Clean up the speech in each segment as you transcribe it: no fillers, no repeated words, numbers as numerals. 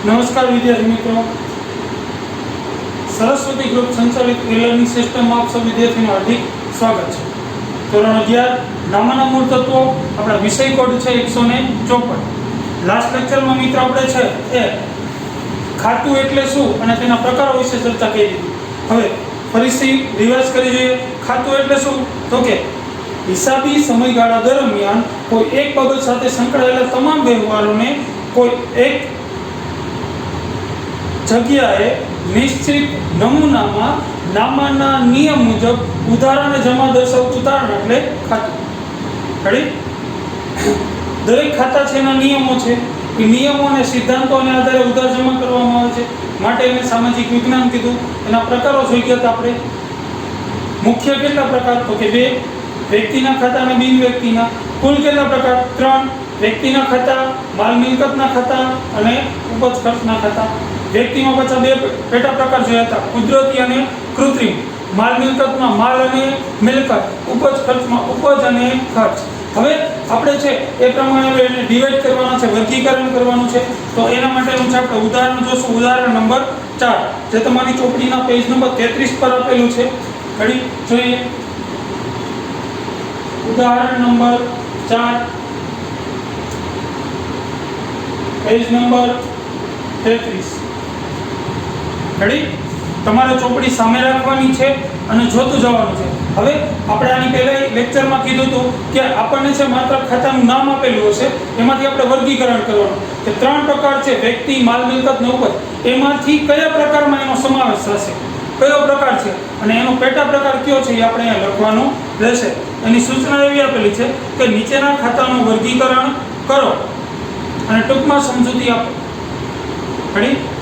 નમસ્કાર વિદ્યાર્થી મિત્રો, સરસ્વતી ગ્રુપ સંચાલિત e-લર્નિંગ સિસ્ટમમાં આપ સૌ વિદ્યાર્થીનું હાર્દિક સ્વાગત છે. ધોરણ 11 નામના મૂળ તત્વો, આપણા વિષય કોડ છે 154. લાસ્ટ લેક્ચરમાં મિત્રો આપણે છે એ ખાતું એટલે શું અને તેના પ્રકારો વિશે ચર્ચા કરી દીધી. હવે ફરીથી રિવાઇઝ કરી જોઈએ. ખાતું એટલે શું? તો કે હિસાબી સમયગાળા દરમિયાન કોઈ એક બાબત સાથે સંકળાયેલા તમામ વ્યવહારોને કોઈ એક જગ્યાએ નિશ્ચિત નમૂનામાં નામાના નિયમ મુજબ ઉધારાને જમા દર્શાવતું તારણ એટલે ખાતું. દરેક ખાતા છે એના નિયમો છે. એ નિયમો અને સિદ્ધાંતોને આધારે ઉધાર જમા કરવામાં આવે છે. માટે એને સામાજિક વિજ્ઞાન કીધું. એના પ્રકારો જોઈ ગયા હતા આપણે. મુખ્ય કેટલા પ્રકાર? તો કે 2. વ્યક્તિના ખાતા અને બિન વ્યક્તિના. કુલ કેટલા પ્રકાર? 3. વ્યક્તિના ખાતા, માલ મિલકતના ખાતા અને ઉપજ ખર્ચના ખાતા. વ્યક્તિમાં પાછા 2 પેટા પ્રકાર જોયા હતા, કુદરતી અને કૃત્રિમ. માલ મિલકતમાં માલ અને મિલકત, ઉપજ ખર્ચમાં ઉપજ અને ખર્ચ. હવે આપણે છે એ પ્રમાણે એને ડિવાઈડ કરવાના છે, વર્ગીકરણ કરવાનું છે. તો એના માટેનું છે આપણે ઉદાહરણ જોશું. ઉદાહરણ નંબર 4 જે તમારી ચોપડીના પેજ નંબર 33 પર આપેલું છે. ઘડી જોઈએ. ઉદાહરણ નંબર 4 પેજ નંબર 33. રેડી? તમારે ચોપડી સામે રાખવાની છે અને જોતું જવાનું છે. હવે આપણે આની પહેલા લેક્ચરમાં કીધું હતું કે આપણને છે માત્ર ખાતાનું નામ આપેલું હશે, એમાંથી આપણે વર્ગીકરણ કરવાનું કે 3 પ્રકાર છે, વ્યક્તિ, માલ મિલકત ને ઉપજ. એમાંથી કયા પ્રકારમાં એનો સમાવેશ થશે, કયો પ્રકાર છે અને એનો પેટા પ્રકાર કયો છે એ આપણે અહીંયા લખવાનું રહેશે. એની સૂચના એવી આપેલી છે કે નીચેના ખાતાનું વર્ગીકરણ કરો અને ટૂંકમાં સમજૂતી આપો.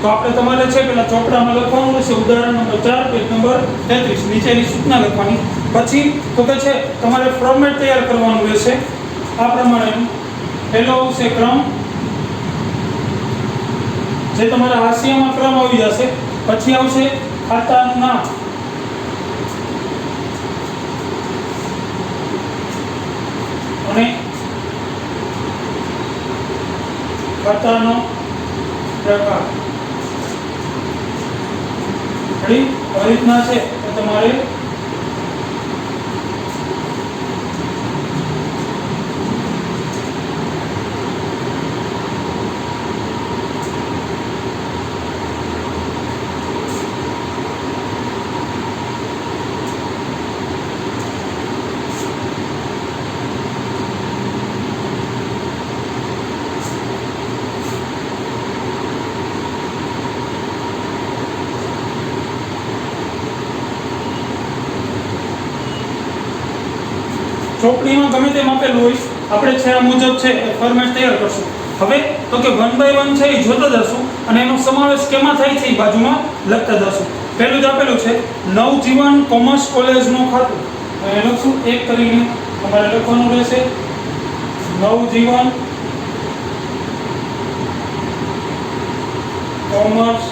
તો આપણે તમારે છે પેલા ચોપડામાં લખવાનું રહેશે. ઉદાહરણ નંબર 4 પેજ નંબર 33 નીચેની સૂચના લખવાની. પછી તો કે છે તમારે ફોર્મેટ તૈયાર કરવાનું રહેશે. આ પ્રમાણે પહેલો આવશે ક્રમ, જે તમારા હાંસિયામાં ક્રમ આવી જશે. પછી આવશે ખાતાનું નામ, અને ખાતાનો પ્રકાર. આવી રીતના છે તો તમારે ચોપડીમાં ગમે તેમ આપેલું હોય, આપણે છે આ મુજબ છે ફોર્મેટ તૈયાર કરશું. હવે તો કે 1 બાય 1 છે એ જોતા જશું અને એનો સમાવેશ કેમાં થાય છે એ બાજુમાં લખતા જશું. પહેલું જ આપેલું છે નવજીવન કોમર્સ કોલેજનું ખાતું. એ લખશું એક કરીને તમારે લખવાનું રહેશે. નવજીવન કોમર્સ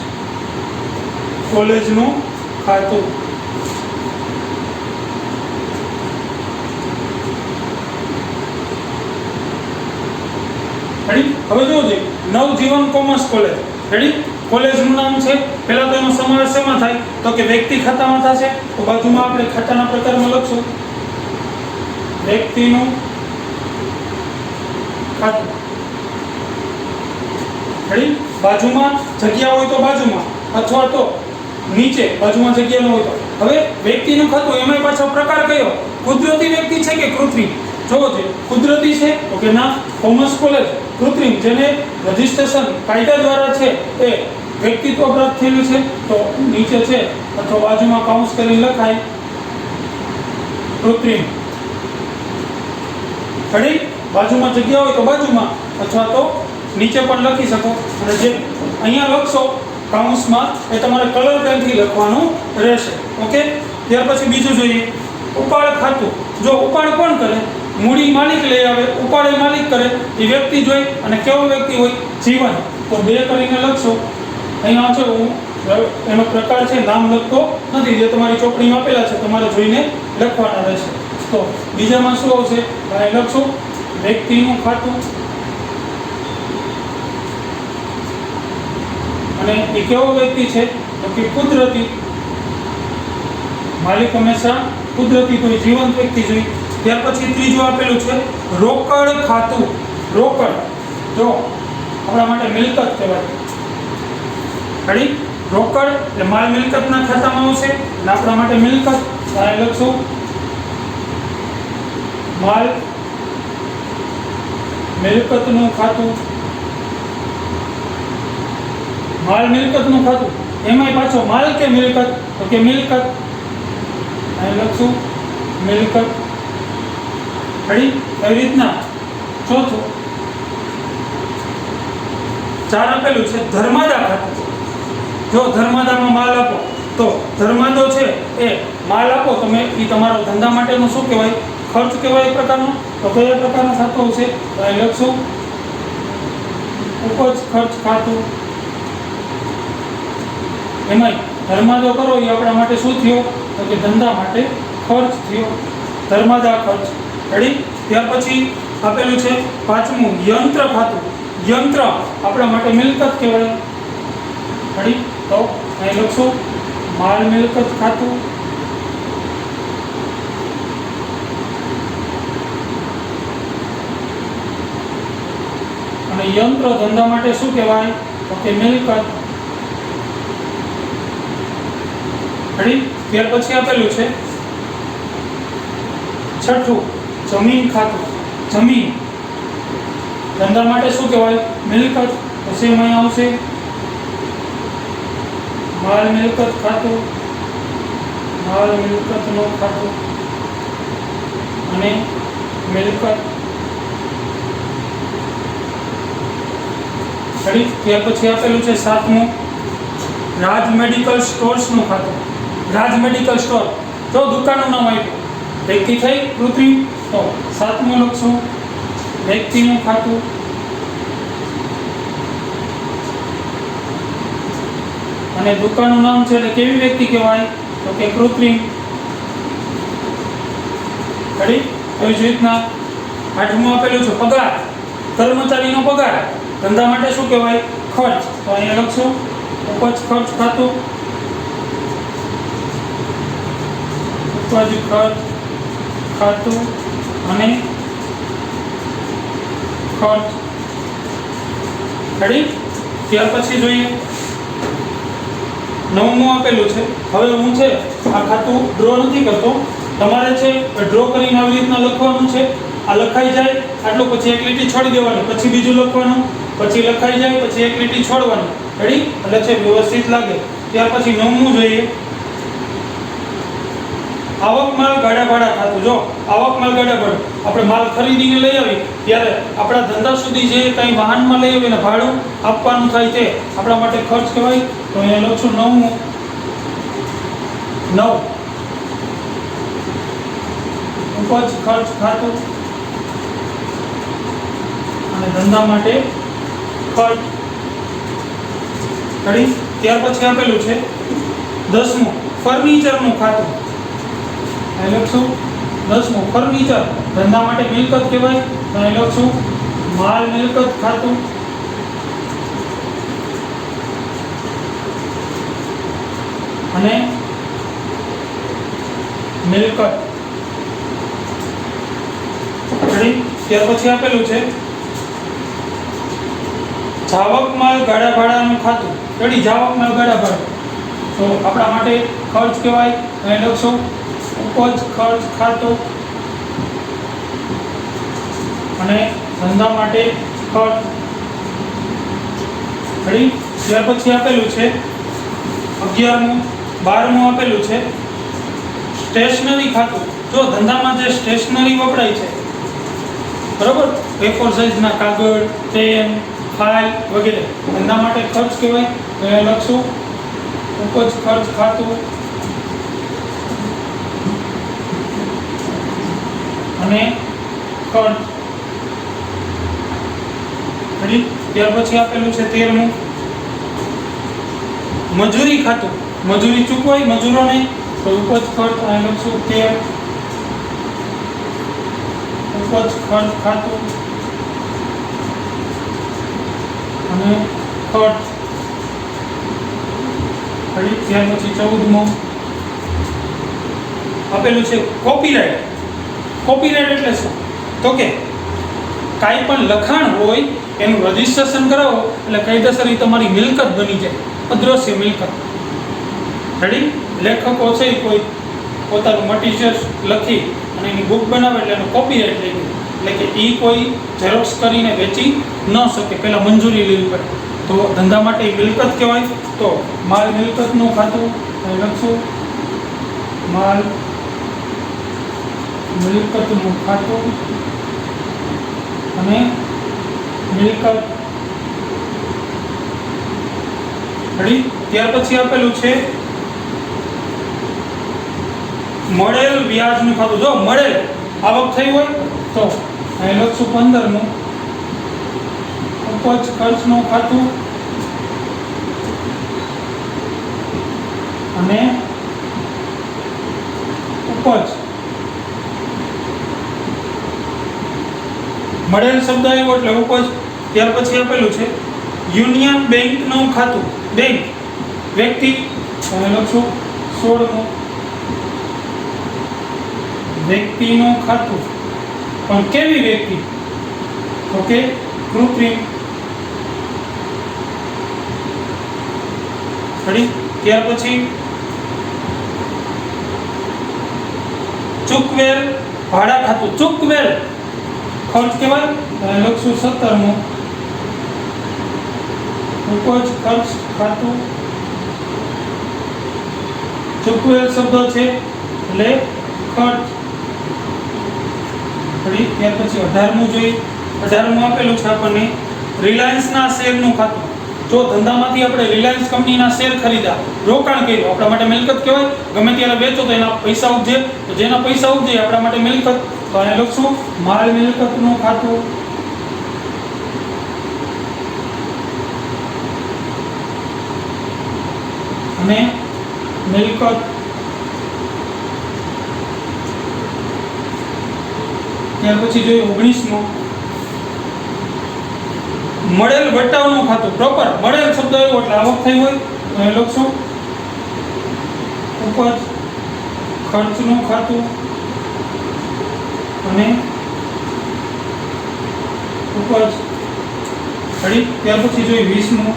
કોલેજનું ખાતું. હવે જોજો, નવજીવન કોમર્સ કોલેજ. રેડી? કોલેજનું નામ છે. પહેલા તો એનો સમાવેશ શેમાં થાય? તો કે વ્યક્તિ ખાતામાં થશે. તો બાજુમાં આપણે ખાતાના પ્રકારમાં લખશું વ્યક્તિનું ખાતું. રેડી? બાજુમાં જગ્યા હોય તો બાજુમાં, અથવા તો નીચે બાજુમાં જગ્યા ન હોય તો. હવે વ્યક્તિનું ખાતું, એમાંય પાછો પ્રકાર કયો? કુદરતી વ્યક્તિ છે કે કૃત્રિમ? જોવો છે કુદરતી છે તો કે ના, કોમર્સ કોલેજ. કૃત્રિમ, જેને રજિસ્ટ્રેશન કાયદા દ્વારા છે એ વ્યક્તિત્વ પ્રાપ્ત થયેલું છે, તો નીચે છે અથવા બાજુમાં કાઉન્સ કરી લખાય કૃત્રિમ. ઘડી બાજુમાં જગ્યા હોય તો બાજુમાં, અથવા તો નીચે પણ લખી શકો. અને જે અહીંયા લખશો કાઉન્સમાં એ તમારે કલર પેનથી લખવાનું રહેશે. ઓકે? ત્યાર પછી બીજું જોઈએ ઉપાડ ખાતું. જો ઉપાડ કોણ કરે? મૂડી માલિક લઈ આવે, ઉપાડ એ માલિક કરે. એ વ્યક્તિ જોઈ અને કેવો વ્યક્તિ હોય? જીવન. તો 2 કરીને લખશો. અહીંયા છે એનો પ્રકાર છે, નામ લખતો નથી, જે તમારી ચોપડીમાં આપેલા છે તમારે જોઈને લખવાના રહેશે. તો બીજામાં શું આવશે? અહીં લખશો વ્યક્તિનું ખાતું, અને એ કેવો વ્યક્તિ છે તો કે કુદરતી, માલિક હંમેશા કુદરતી કોઈ જીવંત વ્યક્તિ જોઈએ. ત્યાર પછી ત્રીજું આપેલું છે રોકડ ખાતું. રોકડ જો આપણા માટે મિલકત કહેવાય. ખરી રોકડ એટલે માલ મિલકતના ખાતામાં આવશે અને આપણા માટે મિલકત આ લખશું માલ મિલકતનું ખાતું. માલ મિલકતનું ખાતું એમાંય પાછો માલ કે મિલકત તો કે મિલકત અહીં લખશું મિલકત. ખરી એવી રીતના ચોથું 4 આપેલું છે ધર્માદા ખાતું. જો ધર્માદામાં માલ આપો તો ધર્માદો છે એ માલ આપો તમે એ તમારો ધંધા માટેનું શું કહેવાય ખર્ચ કહેવાય એક પ્રકારનો. તો કયા પ્રકારનું ખાતું હશે તો અહીં લખશું ઉપજ ખર્ચ ખાતું. એમાંય ધર્માદો કરો એ આપણા માટે શું થયો તો કે ધંધા માટે ખર્ચ થયો, ધર્માદા ખર્ચ. રેડી. ત્યાર પછી આપેલું છે 5મું યંત્ર ખાતું. યંત્ર આપણા માટે મિલકત કહેવાય. રેડી. તો અહીં લખશું માલ મિલકત ખાતું. અને યંત્ર ધંધા માટે શું કહેવાય તો કે મિલકત. રેડી. ત્યાર પછી આપેલું છે 6થું જમીન ખાતું. જમીન ધંધા માટે શું કહેવાય મિલકત. પછી એમાં આવશે માલ મિલકત ખાતું, માલ મિલકતનું ખાતું અને મિલકત. રેડી. ત્યાર પછી આપેલું છે 7મું રાજ મેડિકલ સ્ટોર્સનું ખાતું. રાજ મેડિકલ સ્ટોર જો દુકાનનું નામ આપ્યું વ્યક્તિ થઈ કૃત્રિમ તો 7મું લખશું વ્યક્તિનું ખાતું. અને દુકાનનું નામ છે એટલે કેવી વ્યક્તિ કહેવાય તો કે કૃત્રિમ. રેડી. એવી જ રીતના 8મું આપેલું છે પગાર. કર્મચારીનો પગાર ધંધા માટે શું કહેવાય ખર્ચ. તો અહીંયા લખશું ઉપજ ખર્ચ ખાતું. ઉપજ ખર્ચ ખાતું અને ખર્ચ. રેડી. ત્યાર પછી જોઈએ 9મું આપેલું છે. હવે હું છે આ ખાતું ડ્રો નથી કરતો, તમારે છે ડ્રો કરીને આવી રીતના લખવાનું છે. આ લખાઈ જાય આટલું પછી એક લીટી છોડી દેવાની, પછી બીજું લખવાનું, પછી લખાઈ જાય પછી એક લીટી છોડવાની. રેડી. એટલે છે વ્યવસ્થિત લાગે. ત્યાર પછી 9મું જોઈએ આવક માલ ગાડા ભાડા ખાતું. જો આવક માલ ગાડા ભાડું આપણે માલ ખરીદીને લઈ આવી ત્યારે આપણા ધંધા સુધી જે કંઈ વાહનમાં લઈ આવીને ભાડું આપવાનું થાય તે આપણા માટે ખર્ચ કહેવાય. તો અહીંયા લખશું 9મું 9 ઉપજ ખર્ચ ખાતું અને ધંધા માટે ખર્ચ. રેડી. ત્યાર પછી આપેલું છે 10મું ફર્નિચરનું ખાતું. અહીં લખશું 10મું ફર્નિચર ધંધા માટે મિલકત કહેવાય. તો અહીં લખશું માલ મિલકત ખાતું અને મિલકત. રેડી. ત્યાર પછી આપેલું છે જાવક માલ ગાડા ભાડાનું ખાતું. રેડી. જાવક માલ ગાડા ભાડું તો આપણા માટે ખર્ચ કહેવાય. અહીં લખશું ઉપજ ખર્ચ ખાતું અને ધંધા માટે ખર્ચ. રેડી. ત્યાર પછી આપેલું છે 11મું 12મું આપેલું છે સ્ટેશનરી ખાતું. જો ધંધામાં જે સ્ટેશનરી વપરાય છે બરોબર A4 સાઇઝના કાગળ, પેન, ફાઇલ વગેરે ધંધા માટે ખર્ચ કહેવાય. તો એ લખશું ઉપજ ખર્ચ ખાતું અને ખર્ચ. ત્યાર પછી આપેલું છે 13મું મજૂરી ખાતું. મજૂરી ચૂકવાય મજૂરોને તો ઉપજ ખર્ચ અહીં લખશું 13 ઉપજ ખર્ચ ખાતું અને ખર્ચ. ફરી ત્યાર પછી 14મો આપેલું છે કોપીરાઇટ. કોપીરાઇટ એટલે શું? તો કે કાંઈ પણ લખાણ હોય એનું રજીસ્ટ્રેશન કરાવો એટલે કાયદેસર એ તમારી મિલકત બની જાય, અદ્રશ્ય મિલકત. રેડી? લેખકો છે કોઈ પોતાનું મટીરિયલ લખી અને એની બુક બનાવે એટલે એનો કોપીરાઇટ લઈ ગયો, એટલે કે એ કોઈ ઝેરોક્સ કરીને વેચી ન શકે, પહેલાં મંજૂરી લેવી પડે. તો ધંધા માટે એ મિલકત કહેવાય. તો માલ મિલકતનું ખાતું લખશું, માલ મિલકતનું ખાતું અને મિલકત. રેડી? ત્યાર પછી આપેલું છે મળેલ વ્યાજનું ખાતું. જો મળેલ આવક થઈ હોય તો અહીં લખશું 15મું ઉપજ ખર્ચનું ખાતું અને ઉપજ. મળેલ શબ્દ આવ્યો એટલે ઉપજ. ત્યાર પછી આપેલું છે યુનિયન બેંકનું ખાતું. બેંક વ્યક્તિ લખશું 16મું વ્યક્તિનું ખાતું. પણ કેવી વ્યક્તિ? તો કે કૃત્રિમ. રેડી? ત્યાર પછી ચૂકવેલ ભાડા ખાતું. ચૂકવેલ ખર્ચ કહેવાય, લખશું 17મું ઉપજ ખર્ચ ખાતું. ચૂકવેલ શબ્દ છે એટલે ખર્ચ. ત્યાર પછી 18મું જોઈએ. 18મું આપેલું છે આપણને રિલાયન્સના શેરનું ખાતું. જો ધંધામાંથી આપણે રિલાયન્સ કંપનીના શેર ખરીદ્યા, રોકાણ કર્યું, આપણા માટે મિલકત કહેવાય. ગમે ત્યારે વેચો તો એના પૈસા ઉપજે, તો જેના પૈસા ઉપજે આપણા માટે મિલકત. તો અહીંયા લખશું માલ મિલકતનું ખાતું અને મિલકત. ત્યાર પછી જોઈએ 19મો મળેલ વટાવનું ખાતું. પ્રોપર મળેલ શબ્દ આવ્યો એટલે આવક થઈ હોય તો એ લખશું ઉપજ ખર્ચનું ખાતું અને ઉપજ. રેડી? ત્યાર પછી જોઈએ 20મું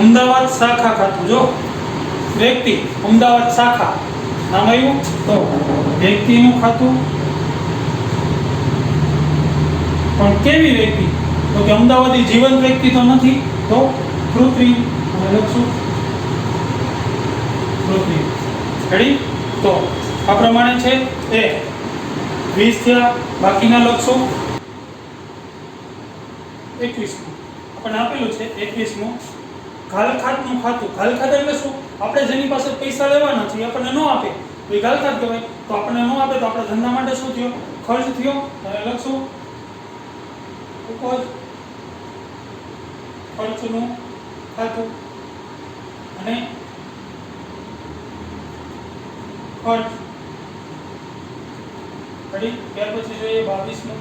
અમદાવાદ શાખા ખાતું. જો વ્યક્તિ અમદાવાદ શાખા નામ આવ્યું તો વ્યક્તિનું ખાતું. પણ કેવી વ્યક્તિ? તો કે અમદાવાદી જીવંત વ્યક્તિ તો નથી, તો કૃત્રિમ. લખશું કૃત્રિમ. રેડી? તો આ પ્રમાણે છે એ 20 થયા. બાકીના લખશું 21મું આપણને આપેલું છે 21મું ઘાલખાતનું ખાતું. ઘાલખાત એટલે શું? આપણે જેની પાસે પૈસા લેવાના છે આપણને ન આપે તો એ ઘાલખાત કહેવાય. તો આપણને ન આપે તો આપણા ધંધા માટે શું થયો? ખર્ચ થયો. લખશું ઉપજ ખર્ચનું ખાતું અને ખર્ચ. રેડી? ત્યાર પછી જોઈએ 22મું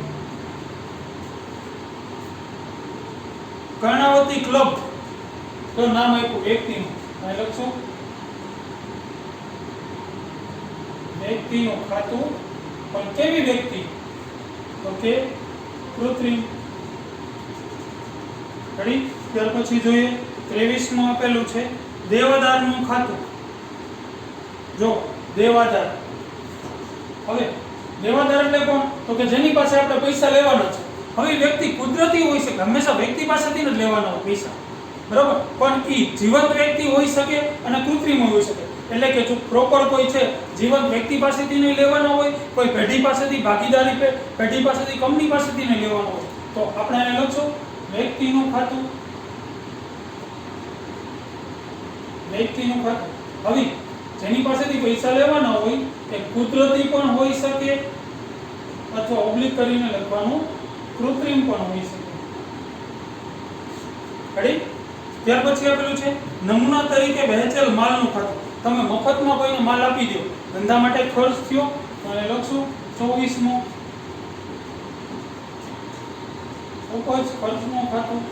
કર્ણાવતી ક્લબ. તો નામ આપ્યું વ્યક્તિનું. અહીં લખશું વ્યક્તિનું ખાતું. પણ કેવી વ્યક્તિ? તો કે કૃત્રિમ. રેડી? ત્યાર પછી જોઈએ 23મું આપેલું છે દેવાદારનું ખાતું. જો દેવાદાર. હવે દેવાદાર એટલે કોણ? તો કે જેની પાસે આપણે પૈસા લેવાના છે. હવે વ્યક્તિ કુદરતી હોઈ શકે, હંમેશા વ્યક્તિ પાસેથી જ લેવાના હોય પૈસા, બરાબર? પણ એ જીવંત વ્યક્તિ હોઈ શકે અને કૃત્રિમ હોઈ શકે. એટલે કે જો પ્રોપર કોઈ છે જીવંત વ્યક્તિ પાસેથી નહીં લેવાના હોય, કોઈ પેઢી પાસેથી, ભાગીદારી પેઢી પાસેથી, કંપની પાસેથી નહીં લેવાનો હોય, તો આપણે એને લખશું વ્યક્તિનું ખાતું. વ્યક્તિનું ખાતું. હવે જેની પાસેથી પૈસા લેવાના હોય તે કુદરતી પણ હોઈ શકે અથવા ઓબ્લિક કરીને લખવાનું કૃત્રિમ પણ હોઈ શકે. રેડી? ત્યાર પછી આપેલું છે નમૂના તરીકે વહેંચેલ માલનું ખાતું. તમે મફતમાં કોઈને માલ આપી દો, ધંધા માટે ખર્ચ થયો, અને લખશું 24મું ઉપજ ખર્ચનું ખાતું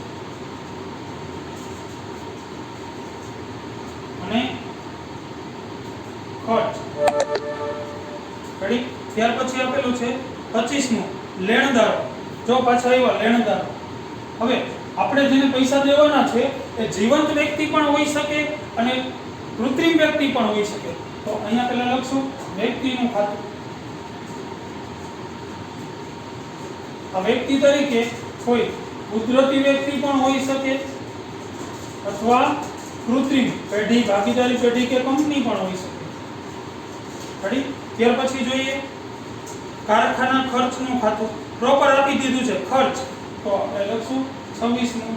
ત્યાર પછી આપેલું છે 25મું લેણદારો. જો પાછા આવ્યા લેણદારો. હવે આપણે જેને પૈસા દેવાના છે એ જીવંત વ્યક્તિ પણ હોઈ શકે અને કૃત્રિમ વ્યક્તિ પણ હોઈ શકે. તો અહીંયા પહેલા લખશું વ્યક્તિનું ખાતું. આ વ્યક્તિ તરીકે કોઈ કુદરતી વ્યક્તિ પણ હોઈ શકે અથવા કૃત્રિમ પેઢી, ભાગીદારી પેઢી કે કંપની પણ હોઈ શકે. રેડી? ત્યાર પછી જોઈએ કારખાના ખર્ચનું ખાતું. પ્રોપર આપી દીધું છે ખર્ચ, તો આપણે લખશું 26મું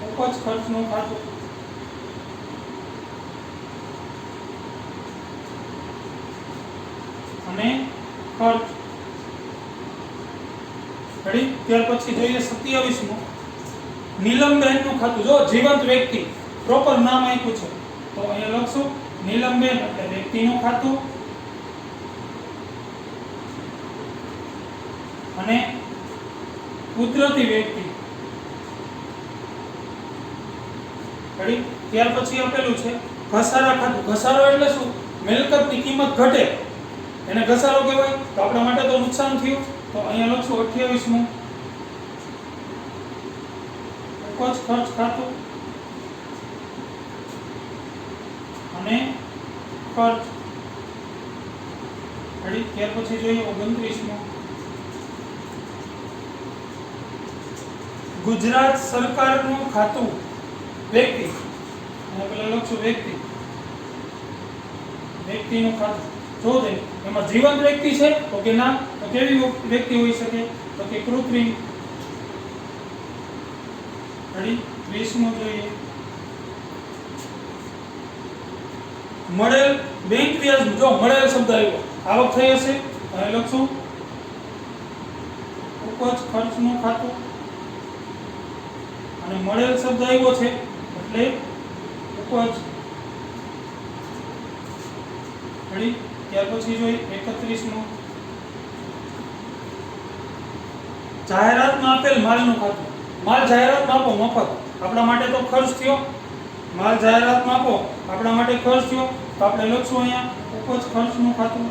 ઉપજ ખર્ચનું ખાતું. અને ખર્ચ. રેડી? ત્યાર પછી જોઈએ 27મું નીલમબેનનું ખાતું. જો જીવંત વ્યક્તિ પ્રોપર નામ આપ્યું છે તો અહીંયા લખશું નીલમબેન એટલે વ્યક્તિનું ખાતું. અને કુદરતી વ્યક્તિ. રેડી? ત્યાર પછી આપેલું છે ઘસારા ખાતું. ઘસારો એટલે શું? મિલકતની કિંમત ઘટે એને ઘસારો કહેવાય. તો આપણા માટે તો નુકસાન થયું, તો અહીંયા લખશું 28મું ઉપજ ખર્ચ ખાતું અને ખર્ચ. રેડી? ત્યાર પછી જોઈએ 29મું ગુજરાત સરકારનું ખાતું. વ્યક્તિ. અહીંયા પેલા લખશું વ્યક્તિ. વ્યક્તિનું ખાતું. જો દે એમાં જીવંત વ્યક્તિ છે તો કે ના, તો કેવી વ્યક્તિ હોઈ શકે? તો કે કૃત્રિમ. રેડી? 20મું જોઈએ મળેલ બેંક વ્યાજ. જો મળેલ શબ્દ આવ્યો, આવક થઈ હશે, અહીં લખશું ઉપજ ખર્ચનું ખાતું. અને મળેલ શબ્દ આવ્યો છે એટલે ઉપજ. રેડી? ત્યાર પછી જોઈએ 31મું જાહેરાતમાં આપેલ માલનું ખાતું. માલ જાહેરાતમાં આપો મફત, આપણા માટે તો ખર્ચ થયો. માલ જાહેરાતમાં આપો આપણા માટે ખર્ચ થયો, તો આપણે લખશું અહીંયા ઉપજ ખર્ચનું ખાતું.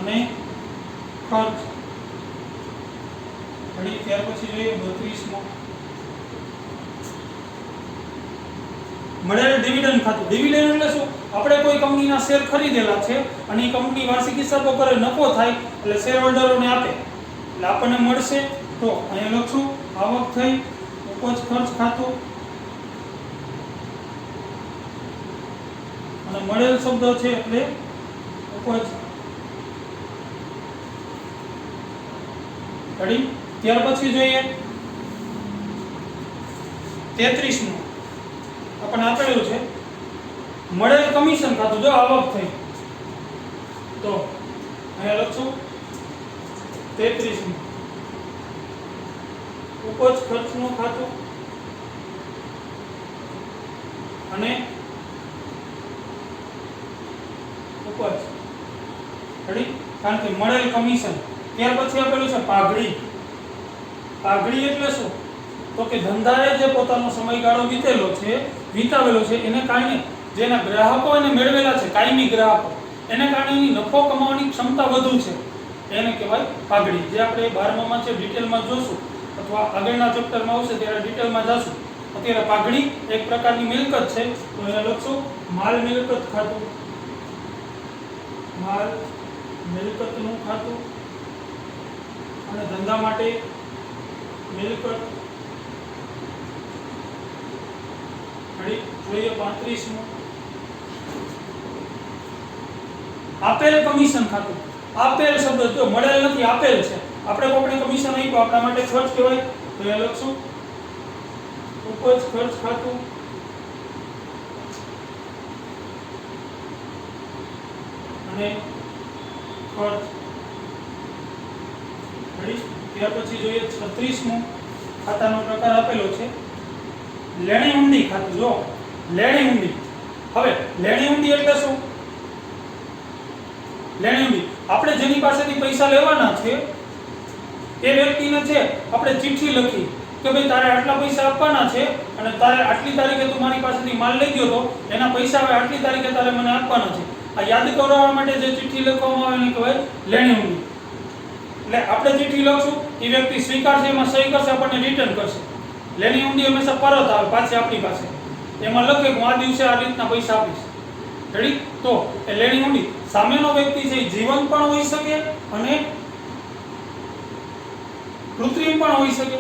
અને ખર્ચ. રેડી? ત્યાર પછી જોઈએ 32મું મળેલ ડિવિડન્ડ ખાતું. ડિવિડન્ડ એટલે શું? આપણે કોઈ કંપનીના શેર ખરીદેલા છે અને એ કંપની વાર્ષિક હિસાબો કરે, નફો થાય એટલે શેર હોલ્ડરોને આપે એટલે આપણને મળશે. તો અહીંયા લખશું આવક થઈ ઉપજ ખર્ચ ખાતું અને મળેલ શબ્દ છે એટલે ઉપજ. રેડી? ત્યાર પછી જોઈએ 33મું આપણે આપેલું છે મળેલ કમિશન ખાતું. જો આવક થઈ તો અહીંયા લખશું 33મું ઉપજ ખર્ચનું ખાતું અને ઉપજ. રેડી? કારણ કે મળેલ કમિશન. ત્યાર પછી આપેલું છે પાઘડી. પાઘડી એટલે શું? તો કે ધંધાએ જે પોતાનો સમયગાળો વિતાવેલો છે એને કારણે જેના ગ્રાહકો એને મેળવેલા છે, કાયમી ગ્રાહકો, એને કારણે એની નફો કમાવાની ક્ષમતા વધુ છે, એને કહેવાય પાઘડી. જે આપણે 12મામાં છે ડિટેલમાં જોશું અથવા આગળના ચેપ્ટરમાં આવશે ત્યારે ડિટેલમાં જશું. અત્યારે પાઘડી એક પ્રકારની મિલકત છે, તો અહીંયા લખશું માલ મિલકત ખાતું. માલ મિલકતનું ખાતું અને ધંધા માટે મિલકત. રેડી? જોઈએ 35મું આપેલ કમિશન ખાતું. આપેલ શબ્દ જો મળેલ નથી, આપેલ છે. આપણે કોઈને કમિશન આપ્યું આપણા માટે ખર્ચ કહેવાય, તો એ લખશું ઉપજ ખર્ચ ખાતું અને ખર્ચ. રેડી? ત્યાર પછી જોઈએ 36મું ખાતાનો પ્રકાર આપેલો છે લેણી ઊંડી ખાતું. જો લેણી ઊંડી. હવે લેણી ઊંડી એટલે શું? લેણી ઊંડી આપણે જેની પાસેથી પૈસા લેવાના છે એ વ્યક્તિને છે આપણે ચિઠ્ઠી લખી કે ભાઈ તારે આટલા પૈસા આપવાના છે અને તારે આટલી તારીખે તું મારી પાસેથી માલ લઈ ગયો તો એના પૈસા હવે આટલી તારીખે તારે મને આપવાના છે. આ યાદ કરાવવા માટે જે ચિઠ્ઠી લખવામાં આવે એને કહેવાય લેણી ઊંડી. એટલે આપણે ચિઠ્ઠી લખશું, એ વ્યક્તિ સ્વીકારશે, એમાં સહી કરશે, આપણને રિટર્ન કરશે. લેણી ઊંડી હંમેશા પરત આવે પાછી આપણી પાસે. એમાં લખે કે હું આ દિવસે આ રીતના પૈસા આપીશ. રેડી? તો એ લેણી ઊંડી. સામેનો વ્યક્તિ છે એ જીવંત પણ હોઈ શકે અને કૃત્રિમ પણ હોઈ શકે.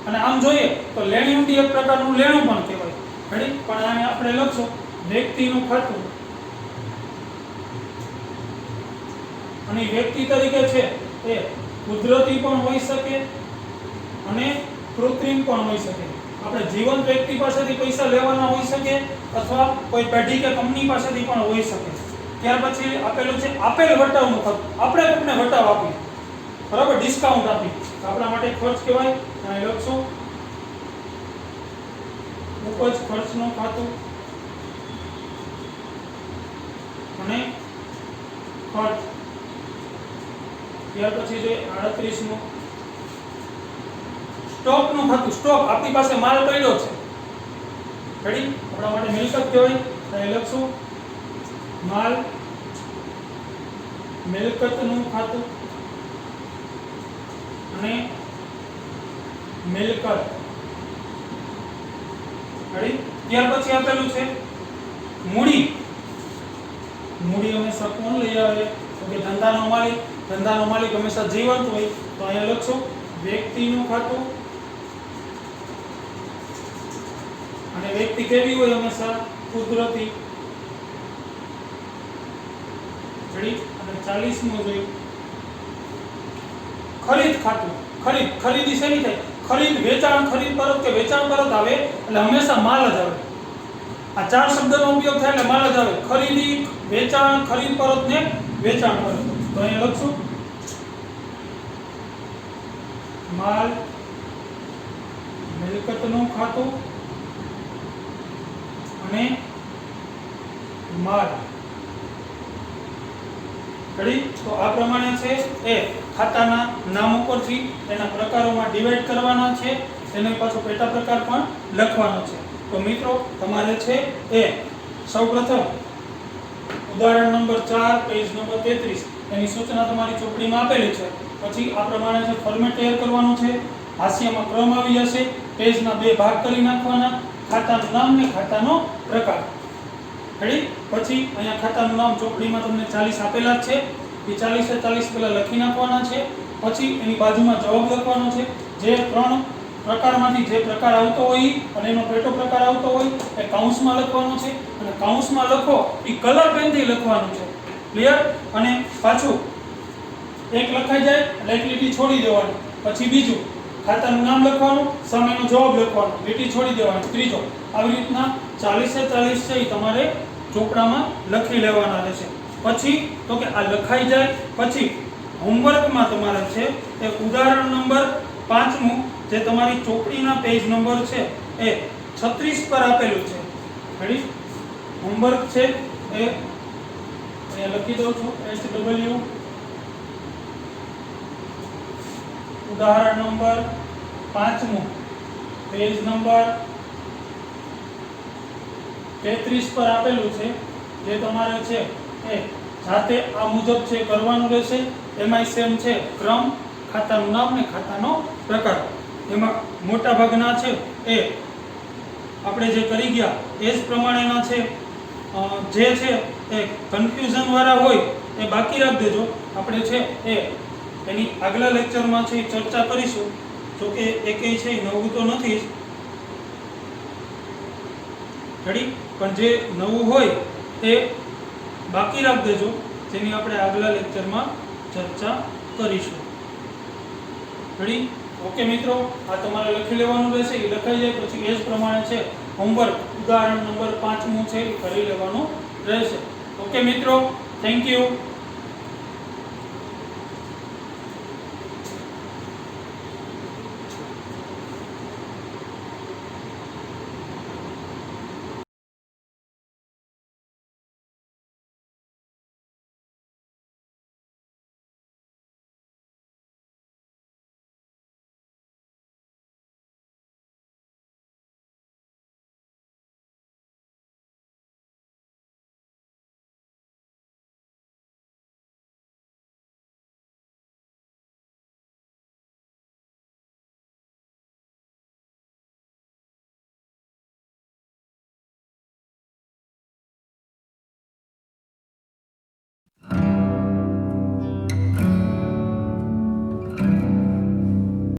અને આમ જોઈએ તો લેણી ઊંડી એક પ્રકારનું લેણું પણ કહેવાય. રેડી? પણ આને આપણે લખશું વ્યક્તિનું ખાતું. અને વ્યક્તિ તરીકે છે એ કુદરતી પણ હોઈ શકે અને કૃત્રિમ પણ હોઈ શકે. આપણે જીવંત વ્યક્તિ પાસેથી પૈસા લેવાના હોઈ શકે અથવા કોઈ પેઢી કે કંપની પાસેથી પણ હોઈ શકે. ત્યાર પછી આપેલું છે આપેલ વટાવનું ખાતું. આપણે કોઈને વટાવ આપીએ, બરાબર, ડિસ્કાઉન્ટ આપી, આપણા માટે ખર્ચ કહેવાય. અહીં લખશું ઉપજ ખર્ચનું ખાતું અને ખર્ચ. ત્યાર પછી છે 38 નું સ્ટોકનું ખાતું. સ્ટોક, આપણી પાસે માલ પડ્યો છે. રેડી? આપણા માટે મિલકત કહેવાય. અહીં લખશું માલ મિલકતનું ખાતું અને મિલકત. રેડી? ત્યાર પછી આપેલું છે મૂડી. મૂડી હંમેશા કોણ લઈ આવે? તો કે ધંધાનો માલિક. ધંધાનો માલિક હંમેશા જીવંત હોય, તો અહીંયા લખશું વ્યક્તિનું ખાતું. અને વ્યક્તિ કેવી હોય? હંમેશા કુદરતી. રેડી? અને 40મું જોયું ખરીદ ખાતું. ખરીદી શેની થાય? ખરીદ, વેચાણ, ખરીદ પરત કે વેચાણ પરત આવે એટલે હંમેશા માલ જ આવે. આ ચાર શબ્દનો ઉપયોગ થાય એટલે માલ જ આવે. ખરીદી, વેચાણ, ખરીદ પરત ને વેચાણ પરત. તો અહીંયા લખશું માલ મિલકતનું ખાતું અને માલ. રેડી? તો આ પ્રમાણે છે એ ખાતાના નામ ઉપરથી એના પ્રકારોમાં ડિવાઈડ કરવાના છે. એનો પાછો પેટા પ્રકાર પણ લખવાનો છે. તો મિત્રો તમારે છે એ સૌપ્રથમ ઉદાહરણ નંબર 4 પેજ નંબર 33 એની સૂચના તમારી ચોપડીમાં આપેલી છે. પછી આ પ્રમાણે છે ફોર્મેટ તૈયાર કરવાનું છે. હાંસિયામાં ક્રમ આવી જશે. પેજના 2 ભાગ કરી નાખવાના, ખાતાનું નામ ને ખાતાનો પ્રકાર. રેડી? પછી અહીંયા ખાતાનું નામ ચોપડીમાં તમને 40 આપેલા જ છે. એ 40 એ 40 પહેલા લખી નાખવાના છે. પછી એની બાજુમાં જવાબ લખવાનો છે. જે 3 પ્રકારમાંથી જે પ્રકાર આવતો હોય અને એનો પેટો પ્રકાર આવતો હોય એ કૌંસમાં લખવાનો છે. અને કૌંસમાં લખો એ કલર પેનથી લખવાનું છે. ક્લિયર? અને પાછું એક લખાઈ જાય એટલે એક લીટી છોડી દેવાની. પછી બીજું ખાતાનું નામ લખવાનું, સામેનો જવાબ લખવાનો, લીટી છોડી દેવાની. ત્રીજો આવી રીતના 40 એ 40 છે એ તમારે ચોપડામાં લખી લેવાના રહેશે. પછી તો કે આ લખાઈ જાય પછી હોમવર્કમાં તમારે છે એ ઉદાહરણ નંબર 5મું જે તમારી ચોપડીના પેજ નંબર છે એ 36 પર આપેલું છે. રેડી? હોમવર્ક છે એ અહીંયા લખી દઉં છું HW ઉદાહરણ નંબર 5મું પેજ નંબર 33 પર આપેલું છે. જે તમારે છે એ જાતે આ મુજબ છે કરવાનું રહેશે. એમાંય સેમ છે ક્રમ, ખાતાનું નામ ને ખાતાનો પ્રકાર. એમાં મોટા ભાગના છે એ આપણે જે કરી ગયા એ જ પ્રમાણેના છે. જે છે એ કન્ફ્યુઝન વાળા હોય એ બાકી રાખી દેજો. આપણે છે એ એની આગલા લેક્ચરમાં છે ચર્ચા કરીશું. જો કે એકેય છે નવું તો નથી જ. રેડી? પણ જે નવું હોય તે બાકી રાખી દેજો, જેની આપણે આગલા લેક્ચરમાં ચર્ચા કરીશું. રેડી? ઓકે મિત્રો, આ તમારે લખી લેવાનું રહેશે. એ લખાઈ જાય પછી એ જ પ્રમાણે છે હોમવર્ક ઉદાહરણ નંબર 5મું છે એ કરી લેવાનું રહેશે. ઓકે મિત્રો, થેન્ક યુ.